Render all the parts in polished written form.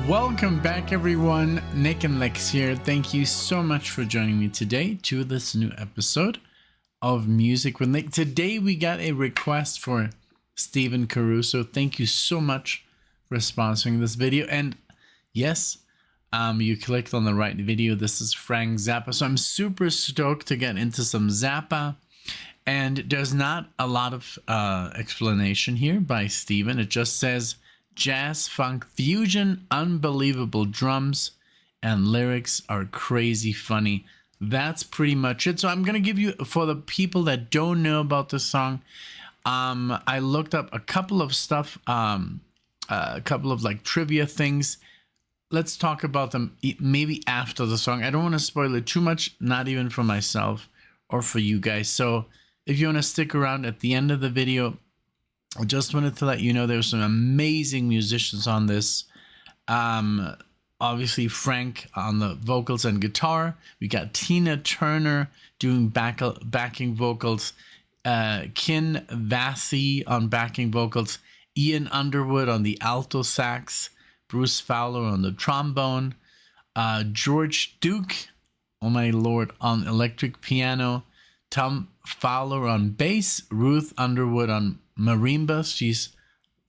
Welcome back, everyone. NicknLex here. Thank you so much for joining me today to this new episode of Music with Nick. Today we got a request for Stephen CARUSO. Thank you so much for sponsoring this video. And yes, you clicked on the right video. This is Frank Zappa. So I'm super stoked to get into some Zappa. And there's not a lot of explanation here by Stephen. It just says jazz, funk, fusion, unbelievable drums, and lyrics are crazy funny. That's pretty much it. So I'm going to give you, for the people that don't know about this song, I looked up a couple of stuff, a couple of like trivia things. Let's talk about them maybe after the song. I don't want to spoil it too much, not even for myself or for you guys. So if you want to stick around at the end of the video, I just wanted to let you know there's some amazing musicians on this. Obviously Frank on the vocals and guitar. We got Tina Turner doing backing vocals. Kin Vassie on backing vocals. Ian Underwood on the alto sax. Bruce Fowler on the trombone. George Duke, oh my lord, on electric piano. Tom Fowler on bass. Ruth Underwood on marimba. She's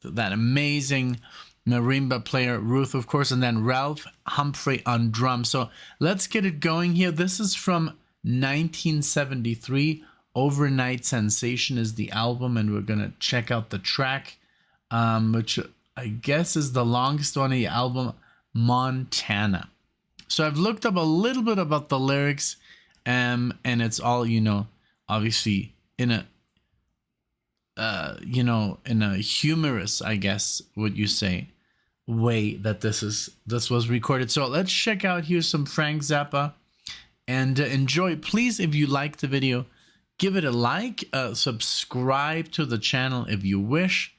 that amazing marimba player, Ruth, of course, and then Ralph Humphrey on drums. So let's get it going here. This is from 1973. Over-Nite Sensation is the album, and we're gonna check out the track, which I guess is the longest one of the album, Montana. So I've looked up a little bit about the lyrics, and it's all, you know, obviously in a in a humorous, I guess, would you say, way that this was recorded. So let's check out here some Frank Zappa and enjoy. Please, if you like the video, give it a like, subscribe to the channel if you wish,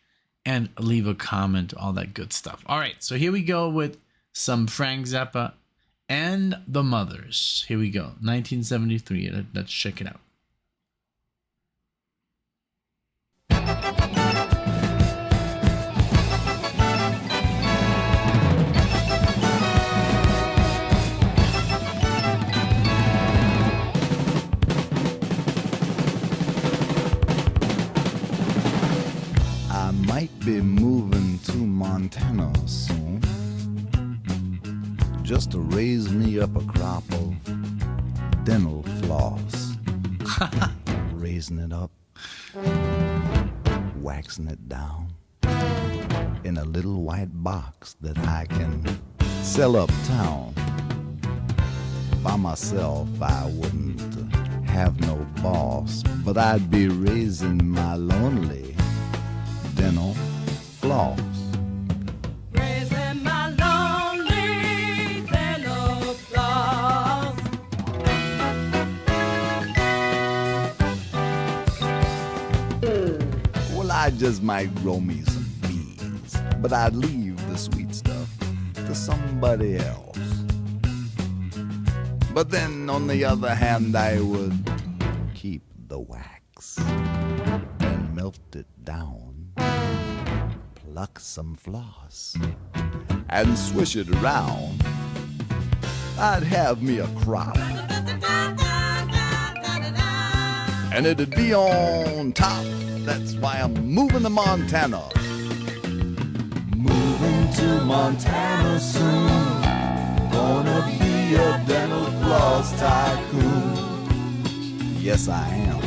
and leave a comment, all that good stuff. All right, so here we go with some Frank Zappa and the Mothers. Here we go, 1973. Let's check it out. Might be moving to Montana soon, just to raise me up a crop of dental floss. Raising it up, waxing it down in a little white box that I can sell uptown. By myself I wouldn't have no boss, but I'd be raising my lonely dental floss. Raising my lonely dental floss. Well, I just might grow me some bees, but I'd leave the sweet stuff to somebody else. But then, on the other hand, I would keep the wax and melt it down, pluck some floss, and swish it around. I'd have me a crop, and it'd be on top. That's why I'm moving to Montana. Moving to Montana soon. Gonna be a dental floss tycoon. Yes, I am.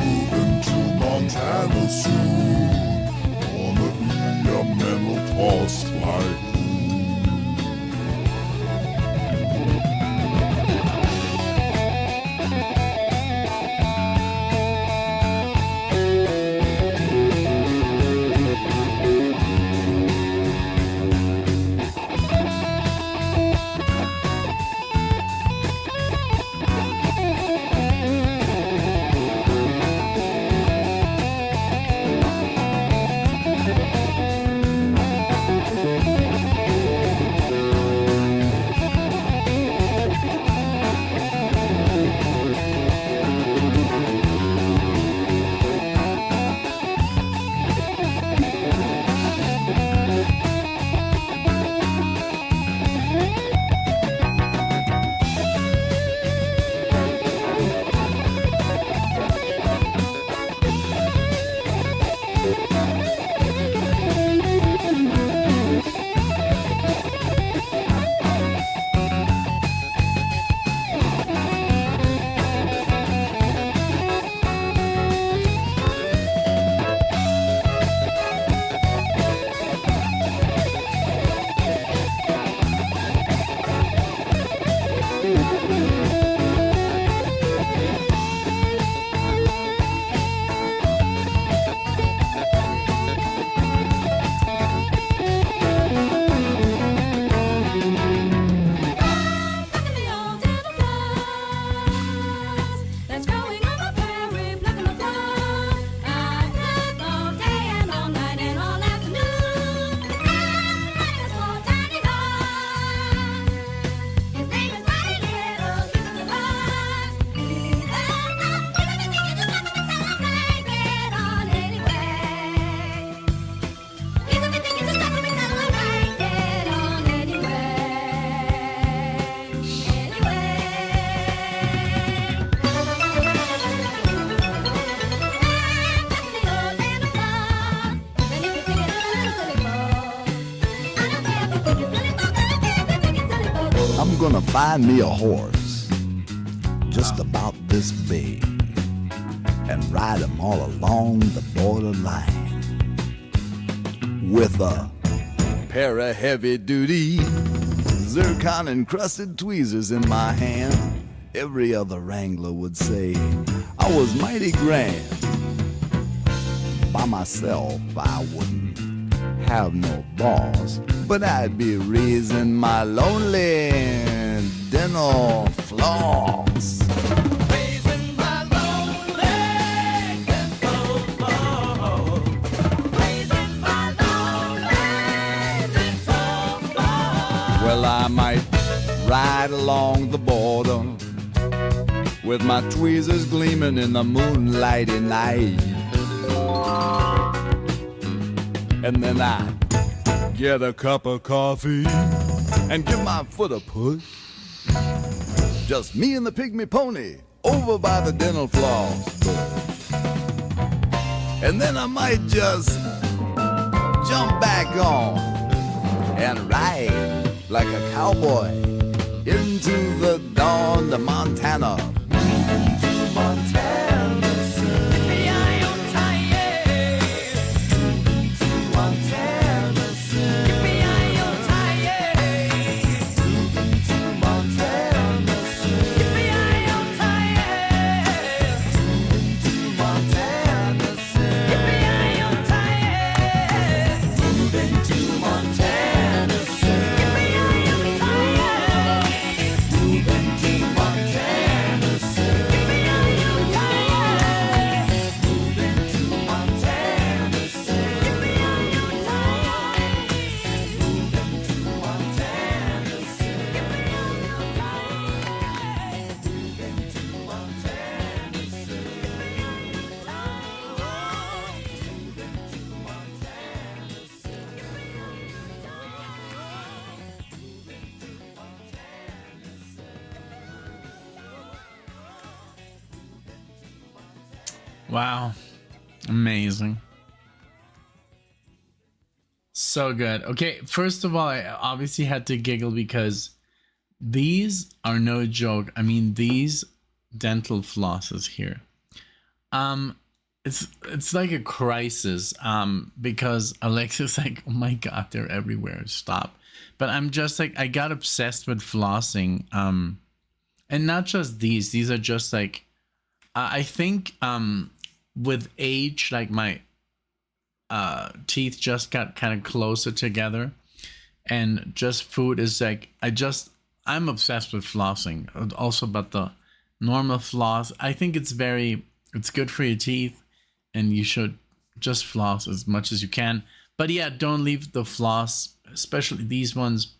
Moving to Montana soon. Gonna be a mental floss tycoon. gonna find me a horse just about this big and ride him all along the borderline with a pair of heavy-duty zircon-encrusted tweezers in my hand. Every other wrangler would say I was mighty grand. By myself, I wouldn't have no boss, but I'd be raising my lonely dental floss. Raising my lonely dental floss. Raising my lonely dental floss. Well, I might ride along the border with my tweezers gleaming in the moonlighty night. And then I get a cup of coffee and give my foot a push. Just me and the pygmy pony over by the dental floss bush. And then I might just jump back on and ride like a cowboy into the dawn to Montana. Into Montana, sir. Wow. Amazing. So good. Okay, first of all, I obviously had to giggle because these are no joke. I mean, these dental flosses here. It's like a crisis. Because Alexa's like, oh my god, they're everywhere. Stop. But I'm just like, I got obsessed with flossing. And not just these. These are just like, I think with age, like my teeth just got kind of closer together, and just food is like, I'm obsessed with flossing. Also, but the normal floss, I think it's good for your teeth, and you should just floss as much as you can. But yeah, don't leave the floss, especially these ones,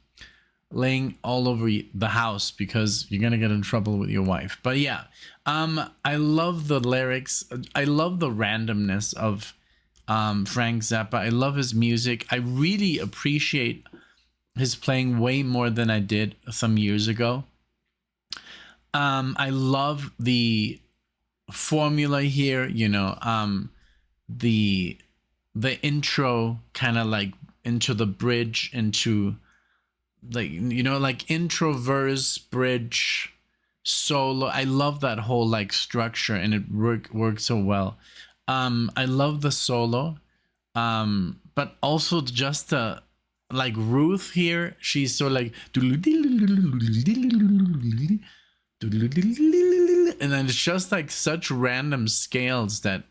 laying all over the house, because you're gonna get in trouble with your wife. But yeah, I love the lyrics. I love the randomness of Frank Zappa. I love his music. I really appreciate his playing way more than I did some years ago. I love the formula here, the intro, kind of like into the bridge, into like, like intro, verse, bridge, solo. I love that whole like structure, and it works so well. I love the solo, but also just the like Ruth here. She's so like, and then it's just like such random scales that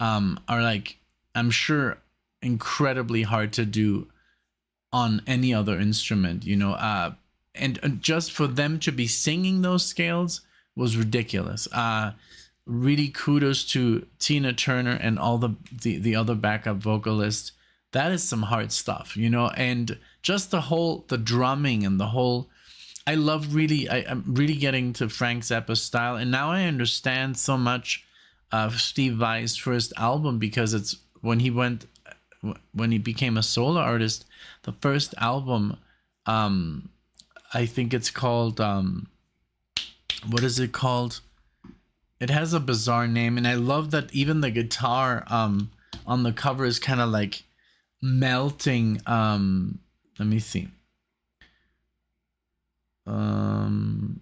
are like, I'm sure, incredibly hard to do on any other instrument, and just for them to be singing those scales was ridiculous. Really kudos to Tina Turner and all the other backup vocalists. That is some hard stuff, and just the drumming and the whole, I'm really getting to Frank Zappa's style. And now I understand so much of Steve Vai's first album, because it's when he became a solo artist, the first album, I think it's called, what is it called? It has a bizarre name, and I love that even the guitar on the cover is kind of like melting. Let me see. So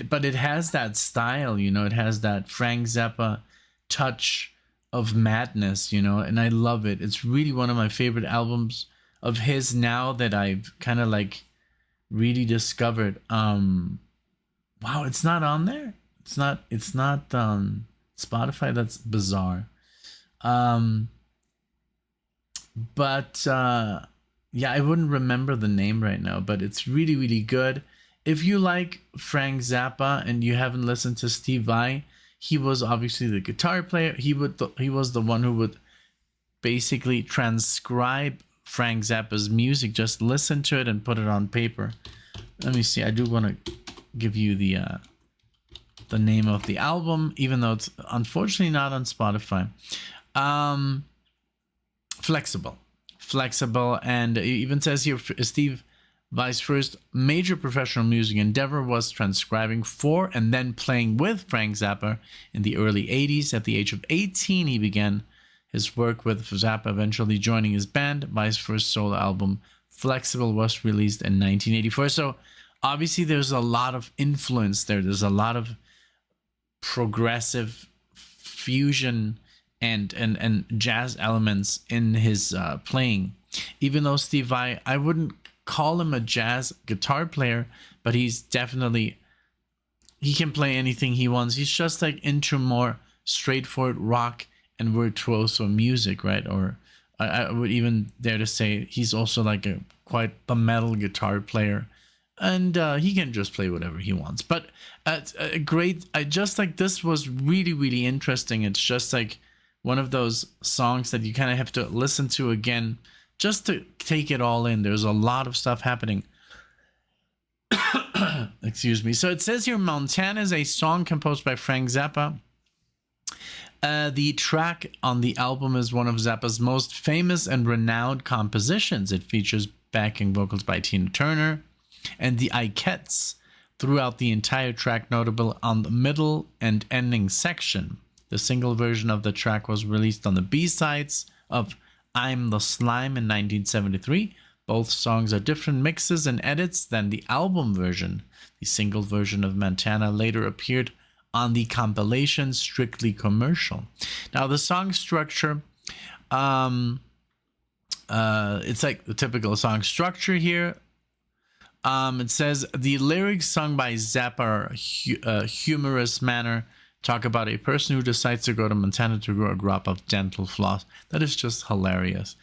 but it has that style, you know. It has that Frank Zappa touch of madness, you know, and I love it. It's really one of my favorite albums of his now that I've kind of like really discovered. Wow, it's not on there. It's not Spotify. That's bizarre. Um but yeah, I wouldn't remember the name right now, but it's really, really good. If you like Frank Zappa and you haven't listened to Steve Vai, he was obviously the guitar player. He was the one who would basically transcribe Frank Zappa's music. Just listen to it and put it on paper. Let me see. I do want to give you the name of the album, even though it's unfortunately not on Spotify. Flexible, and it even says here Steve Vai's first major professional music endeavor was transcribing for and then playing with Frank Zappa in the early 80s. At the age of 18, he began his work with Zappa, eventually joining his band. Vai's first solo album, Flexible, was released in 1984. So obviously there's a lot of influence there. There's a lot of progressive fusion and jazz elements in his playing. Even though Steve Vai, I wouldn't call him a jazz guitar player, but he can play anything he wants. He's just like into more straightforward rock and virtuoso music, right? Or I would even dare to say he's also like quite a metal guitar player, and he can just play whatever he wants. But great. I just like, this was really, really interesting. It's just like one of those songs that you kind of have to listen to again just to take it all in. There's a lot of stuff happening. Excuse me. So it says here, Montana is a song composed by Frank Zappa. The track on the album is one of Zappa's most famous and renowned compositions. It features backing vocals by Tina Turner and the Ikettes throughout the entire track, notable on the middle and ending section. The single version of the track was released on the B-sides of I'm the Slime in 1973. Both songs are different mixes and edits than the album version. The single version of Montana later appeared on the compilation Strictly Commercial. Now the song structure, it's like the typical song structure here. It says the lyrics sung by Zappa are humorous manner talk about a person who decides to go to Montana to grow a crop of dental floss. That is just hilarious.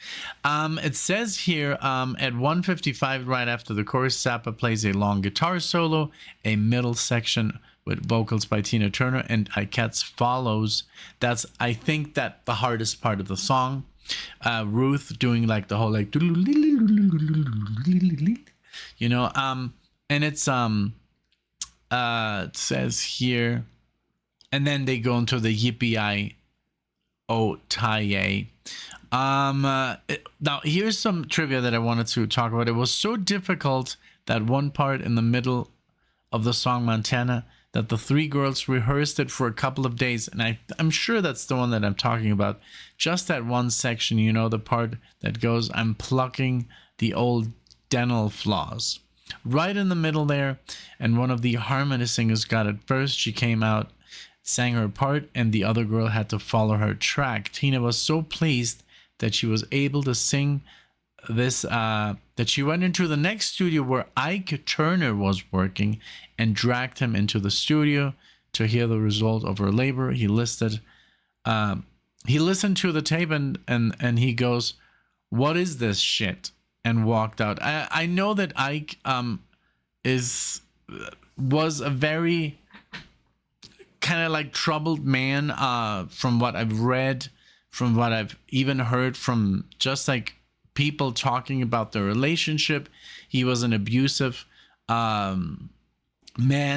It says here at 1:55, right after the chorus, Zappa plays a long guitar solo. A middle section with vocals by Tina Turner and Ikettes follows. That's, I think, that the hardest part of the song. Ruth doing like the whole like, you know, and it's it says here, and then they go into the Yippee-I-O-Tie-A. Now here's some trivia that I wanted to talk about. It was so difficult, that one part in the middle of the song Montana, that the three girls rehearsed it for a couple of days, and I'm sure that's the one that I'm talking about. Just that one section, you know, the part that goes, I'm plucking the old dental floss. Right in the middle there, and one of the harmony singers got it first. She came out, sang her part, and the other girl had to follow her track. Tina was so pleased that she was able to sing this, that she went into the next studio where Ike Turner was working and dragged him into the studio to hear the result of her labor. He listened to the tape and he goes, "What is this shit?" and walked out. I know that Ike was a very kind of like troubled man, from what I've read, from what I've even heard from just like people talking about their relationship. He was an abusive man,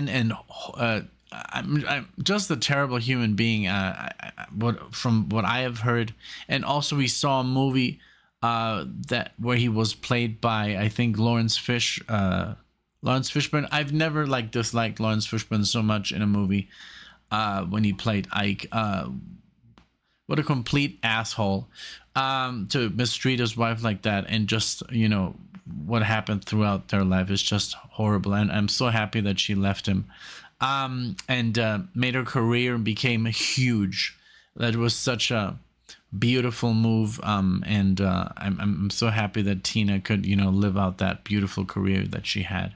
and I'm just a terrible human being, from what I have heard. And also we saw a movie where he was played by, I think, Lawrence Fishburne. I've never disliked Lawrence Fishburne so much in a movie when he played Ike. What a complete asshole to mistreat his wife like that, and just, you know, what happened throughout their life is just horrible, and I'm so happy that she left him, and made her career and became huge. That was such a beautiful move, and I'm so happy that Tina could, you know, live out that beautiful career that she had.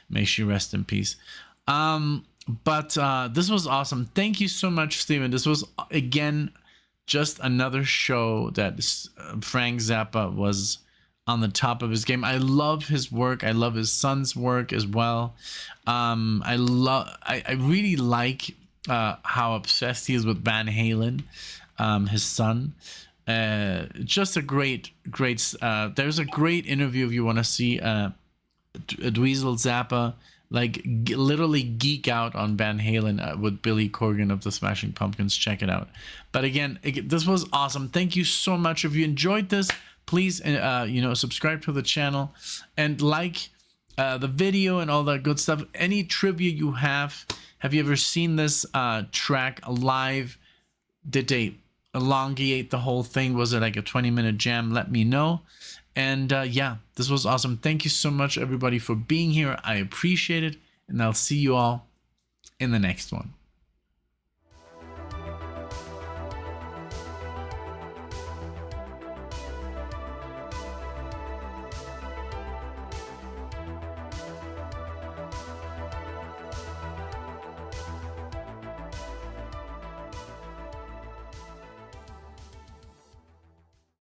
May she rest in peace. But this was awesome. Thank you so much, Steven. This was, again, just another show that Frank Zappa was on the top of his game. I love his work. I love his son's work as well. I really like how obsessed he is with Van Halen, his son. Just a great. There's a great interview if you want to see Dweezil Zappa like literally geek out on Van Halen with Billy Corgan of the Smashing Pumpkins. Check it out. But again, this was awesome. Thank you so much. If you enjoyed this, please subscribe to the channel and like the video and all that good stuff. Any trivia you have you ever seen this track live? Did they elongate the whole thing? Was it like a 20-minute jam? Let me know. And yeah, this was awesome. Thank you so much, everybody, for being here. I appreciate it. And I'll see you all in the next one.